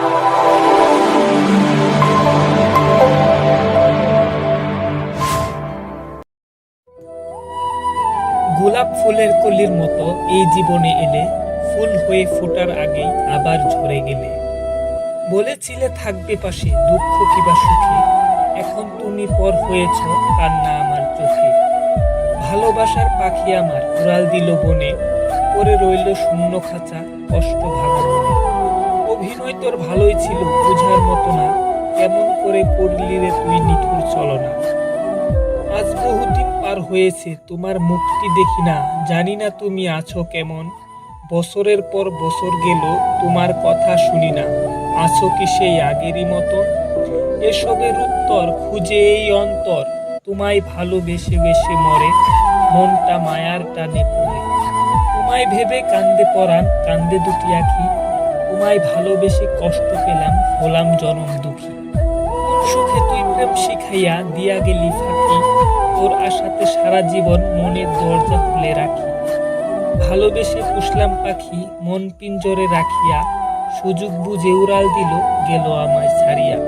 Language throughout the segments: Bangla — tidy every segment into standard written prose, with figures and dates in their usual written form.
গোলাপ ফুলের কলির মতো এই জীবনে এলে, ফুল হয়ে ফোটার আগেই আবার ঝরে গেলে। বলেছিলে থাকবে পাশে দুঃখ কিবা সুখে, এখন তুমি পর হয়েছ কান্না আমার চোখে। ভালোবাসার পাখি আমার উড়াল দিল বনে, পরে রইল শূন্য খাঁচা কষ্ট ভাঙা মনে। অভিনয় তোর ভালোই ছিল বুঝার মতো না, কেমন করে পড়লি রে তুই নিঠুর চলনা। আজ বহুদিন পার হয়েছে তোমার মুখটি দেখি না, জানি না তুমি আছো কেমন। বছরের পর বছর গেল তোমার কথা শুনি না, আছো কি সেই আগেরই মতো। এসবের উত্তর খুঁজে এই অন্তর, তোমায় ভালোবেসে বেশে মরে, মনটা মায়ার টানে পড়ে। তোমায় ভেবে কান্দে পরাণ, কান্দে দুটি আখি, তোমায় ভালোবেসে কষ্ট পেলাম, হলাম জনম দুঃখী। কোন সুখে তুই প্রেম শিখাইয়া দিয়া গেলি ফাঁকি, তোর আশাতে সারা জীবন মনের দরজা খুলে রাখি। ভালোবেসে পুষলাম পাখি মন পিঞ্জরে রাখিয়া, সুযোগ বুঝে উড়াল দিল গেল আমায় ছাড়িয়া।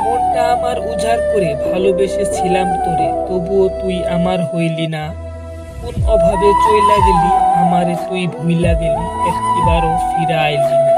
মনটা আমার উজাড় করে ভালোবেসেছিলাম তোরে, তবুও তুই আমার হইলি না। কোন অভাবে চইলা গেলি আমারে তুই ভুইলা গেলি, একটিবারও ফিরা আইলি না।